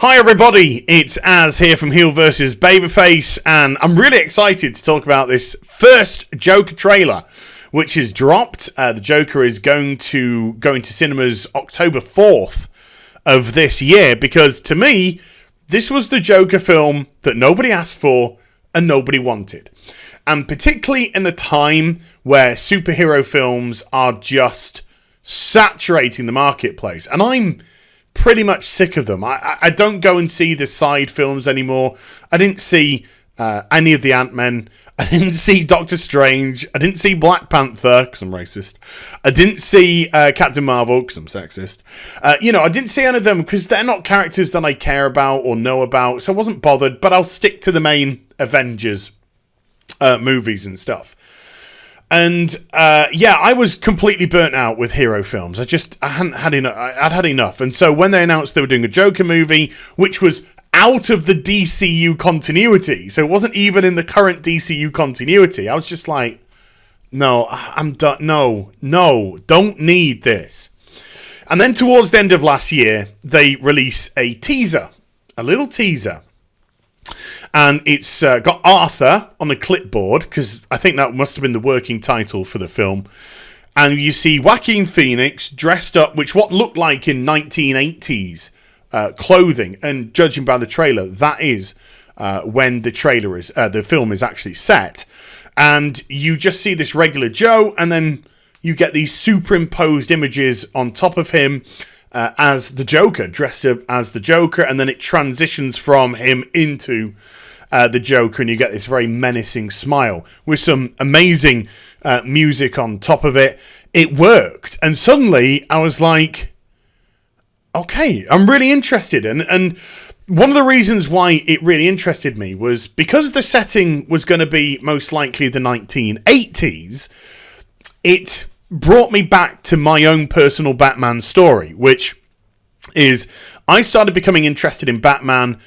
Hi everybody, it's Az here from HeelvsBabyface, and I'm really excited to talk about this first Joker trailer, which is dropped. The Joker is going to cinemas October 4th of this year, because to me, this was the Joker film that nobody asked for and nobody wanted. And particularly in a time where superhero films are just saturating the marketplace. And I'm pretty much sick of them. I don't go and see the side films anymore. I didn't see any of the Ant-Men. I didn't see Doctor Strange. I didn't see Black Panther, because I'm racist. I didn't see Captain Marvel, because I'm sexist. I didn't see any of them because they're not characters that I care about or know about, so I wasn't bothered, but I'll stick to the main Avengers movies and stuff. And I was completely burnt out with hero films. I hadn't had enough. I'd had enough. And so when they announced they were doing a Joker movie, which was out of the DCU continuity, so it wasn't even in the current DCU continuity, I was just like, no, I'm done. No, don't need this. And then towards the end of last year, they release a little teaser. And it's got Arthur on a clipboard, because I think that must have been the working title for the film. And you see Joaquin Phoenix dressed up, what looked like in 1980s clothing. And judging by the trailer, that is when the film is actually set. And you just see this regular Joe, and then you get these superimposed images on top of him as the Joker, dressed up as the Joker, and then it transitions from him into the Joker, and you get this very menacing smile with some amazing music on top of it. It worked, and suddenly I was like, okay, I'm really interested. And one of the reasons why it really interested me was because the setting was going to be most likely the 1980s, it brought me back to my own personal Batman story, which is I started becoming interested in Batman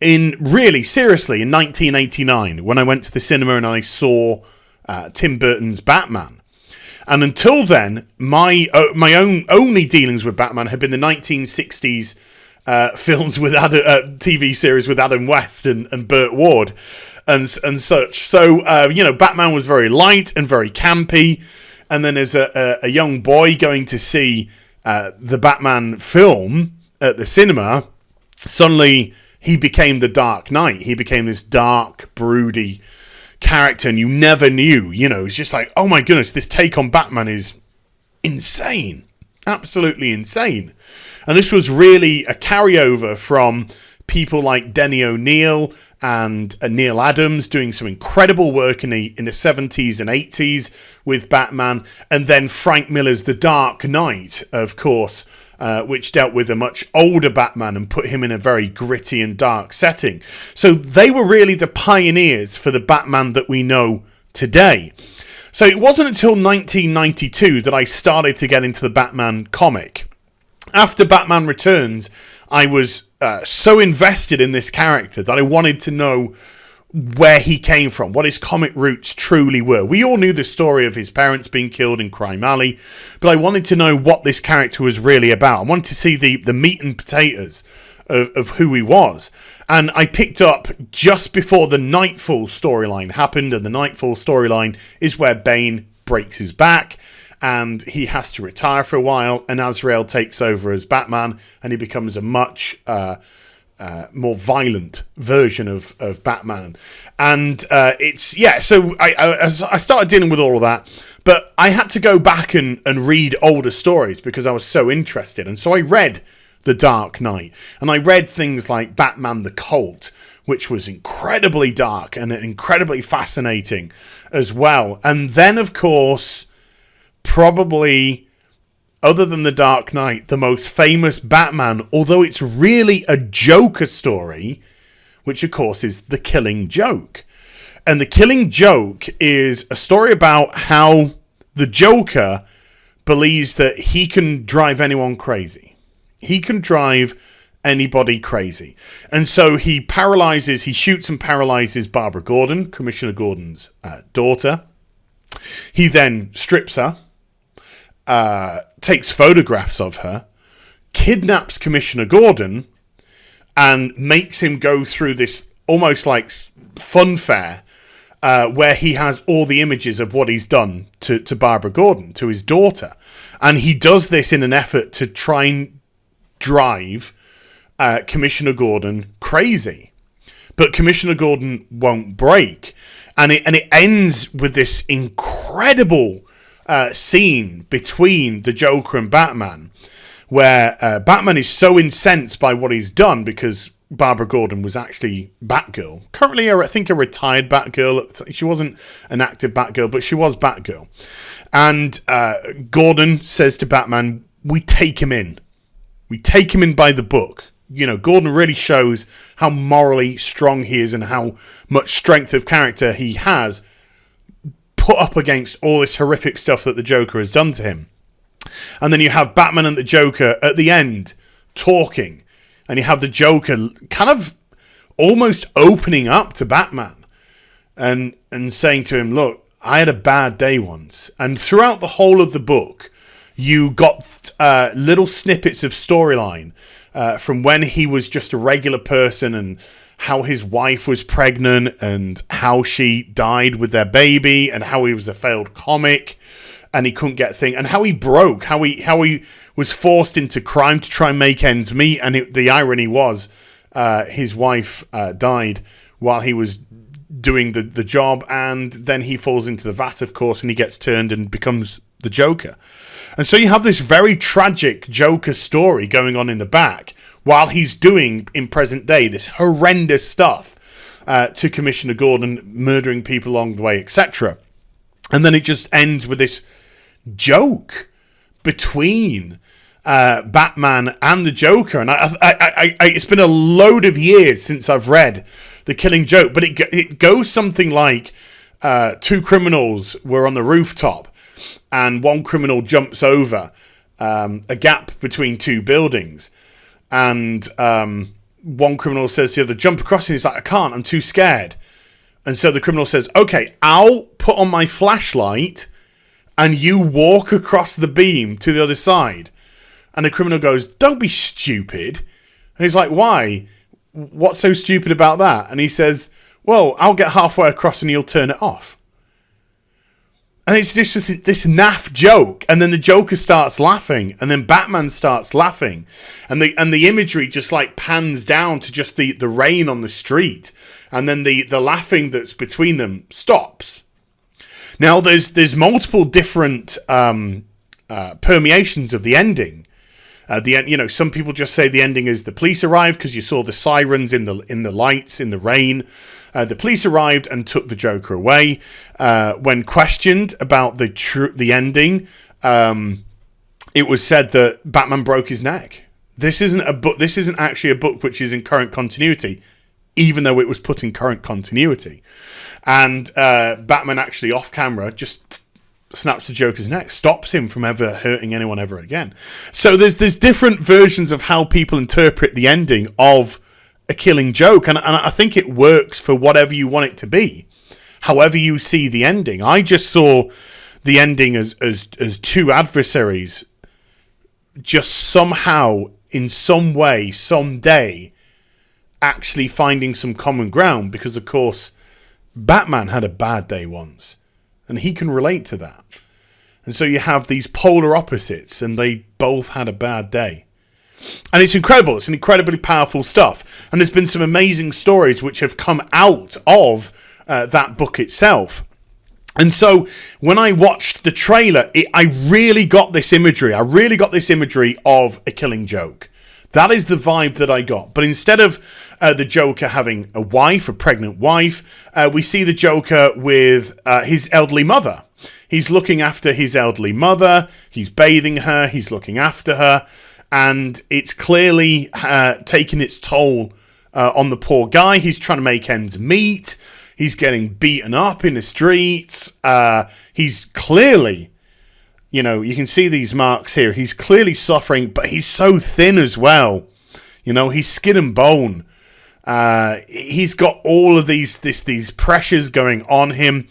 in 1989, when I went to the cinema and I saw Tim Burton's Batman. And until then, my own only dealings with Batman had been the 1960s films with TV series with Adam West and Burt Ward and such. So Batman was very light and very campy. And then as a young boy going to see the Batman film at the cinema, suddenly he became the Dark Knight. He became this dark, broody character, and you never knew. It's just like, oh my goodness, this take on Batman is insane. Absolutely insane. And this was really a carryover from people like Denny O'Neil and Neil Adams doing some incredible work in the 70s and 80s with Batman, and then Frank Miller's The Dark Knight, of course, which dealt with a much older Batman and put him in a very gritty and dark setting. So they were really the pioneers for the Batman that we know today. So it wasn't until 1992 that I started to get into the Batman comic. After Batman Returns, I was so invested in this character that I wanted to know where he came from, what his comic roots truly were. We all knew the story of his parents being killed in Crime Alley, but I wanted to know what this character was really about. I wanted to see the meat and potatoes of who he was. And I picked up just before the Nightfall storyline happened, and the Nightfall storyline is where Bane breaks his back, and he has to retire for a while, and Azrael takes over as Batman, and he becomes a much more violent version of Batman. And so I started dealing with all of that, but I had to go back and read older stories because I was so interested. And so I read The Dark Knight, and I read things like Batman the Cult, which was incredibly dark and incredibly fascinating as well. And then, of course, probably, other than The Dark Knight, the most famous Batman, although it's really a Joker story, which of course is The Killing Joke. And The Killing Joke is a story about how the Joker believes that he can drive anyone crazy. He can drive anybody crazy. And so he shoots and paralyzes Barbara Gordon, Commissioner Gordon's daughter. He then strips her, takes photographs of her, kidnaps Commissioner Gordon, and makes him go through this almost like fun fair where he has all the images of what he's done to Barbara Gordon, to his daughter. And he does this in an effort to try and drive Commissioner Gordon crazy. But Commissioner Gordon won't break. And it ends with this incredible scene between the Joker and Batman, where Batman is so incensed by what he's done because Barbara Gordon was actually Batgirl. Currently, I think a retired Batgirl. She wasn't an active Batgirl, but she was Batgirl. And Gordon says to Batman, we take him in. We take him in by the book. You know, Gordon really shows how morally strong he is and how much strength of character he has put up against all this horrific stuff that the Joker has done to him. And then you have Batman and the Joker at the end talking, and you have the Joker kind of almost opening up to Batman and saying to him, look, I had a bad day once. And throughout the whole of the book, you got little snippets of storyline from when he was just a regular person and how his wife was pregnant and how she died with their baby and how he was a failed comic and he couldn't get things and how he broke, how he was forced into crime to try and make ends meet. And the irony was his wife died while he was doing the job, and then he falls into the vat, of course, and he gets turned and becomes the Joker. And so you have this very tragic Joker story going on in the back while he's doing, in present day, this horrendous stuff to Commissioner Gordon, murdering people along the way, etc. And then it just ends with this joke between Batman and the Joker. And it's been a load of years since I've read The Killing Joke, but it goes something like two criminals were on the rooftop and one criminal jumps over a gap between two buildings, and one criminal says to the other, jump across, and he's like, I can't, I'm too scared. And so the criminal says, okay, I'll put on my flashlight and you walk across the beam to the other side. And the criminal goes, don't be stupid. And he's like, why? What's so stupid about that? And he says, well, I'll get halfway across and you'll turn it off. And it's just this naff joke, and then the Joker starts laughing, and then Batman starts laughing, and the imagery just like pans down to just the rain on the street, and then the laughing that's between them stops. Now there's multiple different permeations of the ending. Some people just say the ending is the police arrived because you saw the sirens in the lights in the rain. The police arrived and took the Joker away. When questioned about the ending, it was said that Batman broke his neck. This isn't a book. This isn't actually a book which is in current continuity, even though it was put in current continuity. And Batman actually off camera just snaps the Joker's neck, stops him from ever hurting anyone ever again. So there's different versions of how people interpret the ending of A Killing Joke, and I think it works for whatever you want it to be, however you see the ending. I just saw the ending as two adversaries just somehow, in some way, someday, actually finding some common ground, because of course Batman had a bad day once, and he can relate to that. And so you have these polar opposites, and they both had a bad day. And it's incredible. It's an incredibly powerful stuff. And there's been some amazing stories which have come out of that book itself. And so when I watched the trailer, I really got this imagery. I really got this imagery of A Killing Joke. That is the vibe that I got. But instead of the Joker having a wife, a pregnant wife, we see the Joker with his elderly mother. He's looking after his elderly mother. He's bathing her. He's looking after her. And it's clearly taking its toll on the poor guy. He's trying to make ends meet. He's getting beaten up in the streets. He's clearly, you can see these marks here. He's clearly suffering, but he's so thin as well. He's skin and bone. He's got all of these pressures going on him.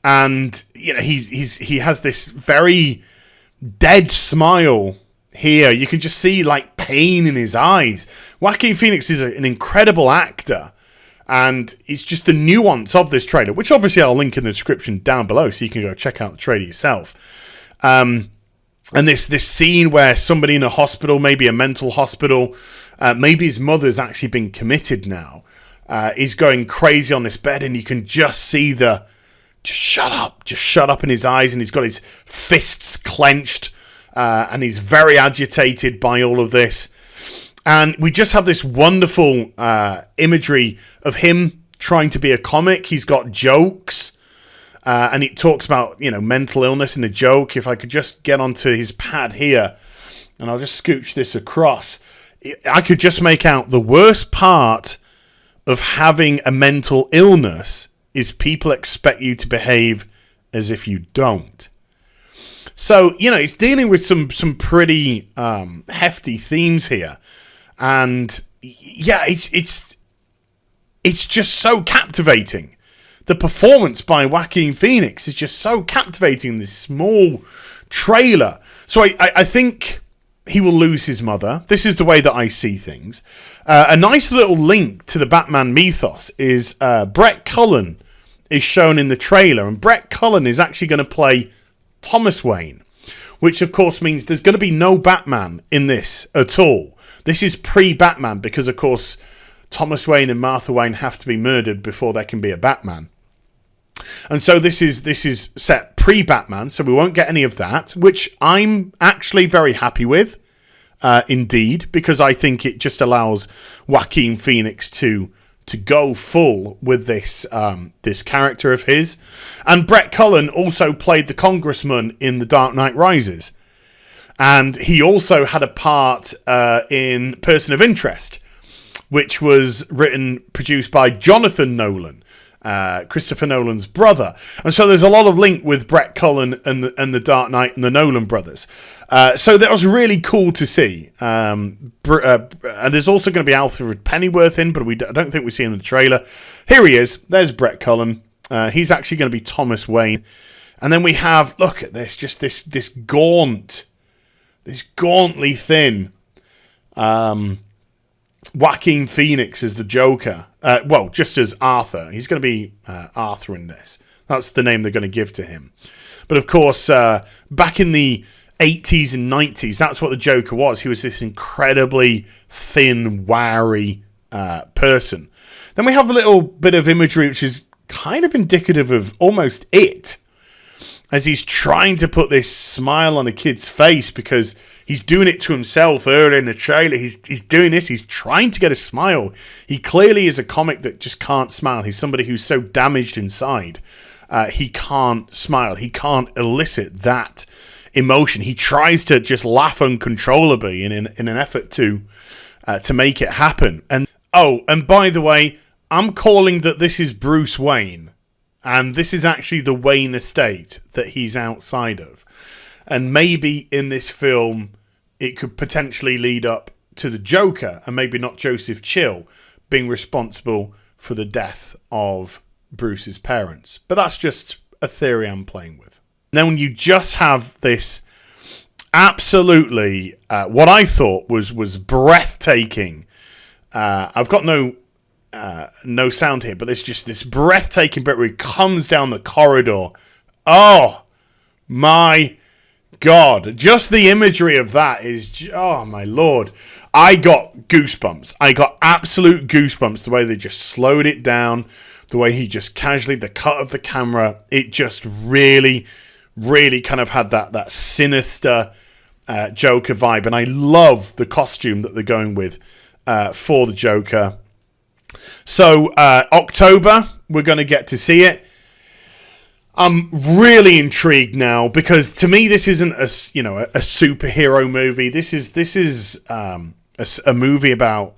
And, he has this very dead smile here. You can just see like pain in his eyes. Joaquin Phoenix is an incredible actor, and it's just the nuance of this trailer, which obviously I'll link in the description down below so you can go check out the trailer yourself. And this scene where somebody in a hospital, maybe a mental hospital, maybe his mother's actually been committed now, is going crazy on this bed, and you can just see just shut up in his eyes, and he's got his fists clenched, and he's very agitated by all of this. And we just have this wonderful imagery of him trying to be a comic. He's got jokes, and it talks about, mental illness in a joke. If I could just get onto his pad here, and I'll just scooch this across, I could just make out the worst part of having a mental illness is people expect you to behave as if you don't. So, it's dealing with some pretty hefty themes here. And yeah, it's just so captivating. The performance by Joaquin Phoenix is just so captivating in this small trailer. So I think he will lose his mother. This is the way that I see things. A nice little link to the Batman mythos is Brett Cullen is shown in the trailer. And Brett Cullen is actually going to play Thomas Wayne, which of course means there's going to be no Batman in this at all. This is pre-Batman because, of course, Thomas Wayne and Martha Wayne have to be murdered before there can be a Batman. And so this is set pre-Batman, so we won't get any of that, which I'm actually very happy with, indeed, because I think it just allows Joaquin Phoenix to go full with this character of his. And Brett Cullen also played the Congressman in The Dark Knight Rises. And he also had a part in Person of Interest, which was produced by Jonathan Nolan, Christopher Nolan's brother. And so there's a lot of link with Brett Cullen and the Dark Knight and the Nolan brothers. So that was really cool to see. And there's also going to be Alfred Pennyworth in, but I don't think we see him in the trailer. Here he is. There's Brett Cullen. He's actually going to be Thomas Wayne. And then we have, look at this, just this gauntly thin Joaquin Phoenix as the Joker. Just as Arthur. He's going to be Arthur in this. That's the name they're going to give to him. But of course, back in the 80s and 90s, that's what the Joker was. He was this incredibly thin, wiry person. Then we have a little bit of imagery which is kind of indicative of almost It, as he's trying to put this smile on a kid's face because he's doing it to himself earlier in the trailer. He's doing this. He's trying to get a smile. He clearly is a comic that just can't smile. He's somebody who's so damaged inside. He can't smile. He can't elicit that emotion. He tries to just laugh uncontrollably in an effort to make it happen. And by the way, I'm calling that this is Bruce Wayne. And this is actually the Wayne estate that he's outside of. And maybe in this film, it could potentially lead up to the Joker, and maybe not Joseph Chill being responsible for the death of Bruce's parents. But that's just a theory I'm playing with. Then when you just have this absolutely, what I thought was breathtaking. I've got no sound here, but there's just this breathtaking bit where he comes down the corridor. Oh my God, just the imagery of that is, oh my Lord. I got goosebumps. I got absolute goosebumps the way they just slowed it down, the way he just casually, the cut of the camera, it just really, really kind of had that sinister Joker vibe. And I love the costume that they're going with for the Joker. So October, we're going to get to see it. I'm really intrigued now because to me this isn't a superhero movie. This is a movie about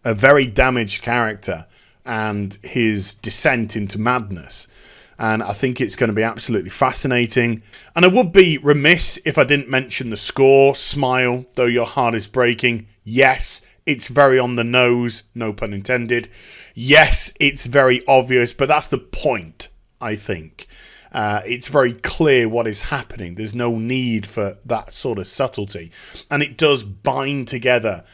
a very damaged character and his descent into madness. And I think it's going to be absolutely fascinating. And I would be remiss if I didn't mention the score. Smile, though your heart is breaking. Yes, it's very on the nose, no pun intended. Yes, it's very obvious, but that's the point, I think. It's very clear what is happening. There's no need for that sort of subtlety. And it does bind together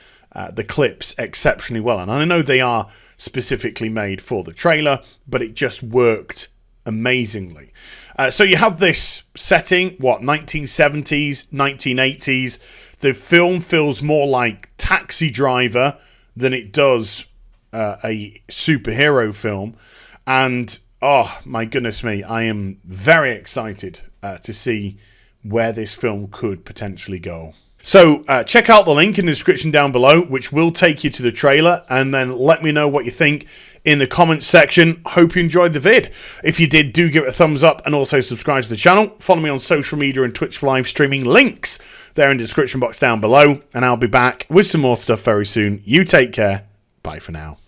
the clips exceptionally well. And I know they are specifically made for the trailer, but it just worked amazingly. So you have this setting, 1970s, 1980s. The film feels more like Taxi Driver than it does a superhero film. And, oh, my goodness me, I am very excited to see where this film could potentially go. So check out the link in the description down below, which will take you to the trailer, and then let me know what you think in the comments section. Hope you enjoyed the vid. If you did, do give it a thumbs up and also subscribe to the channel. Follow me on social media and Twitch for live streaming. Links there in the description box down below, and I'll be back with some more stuff very soon. You take care. Bye for now.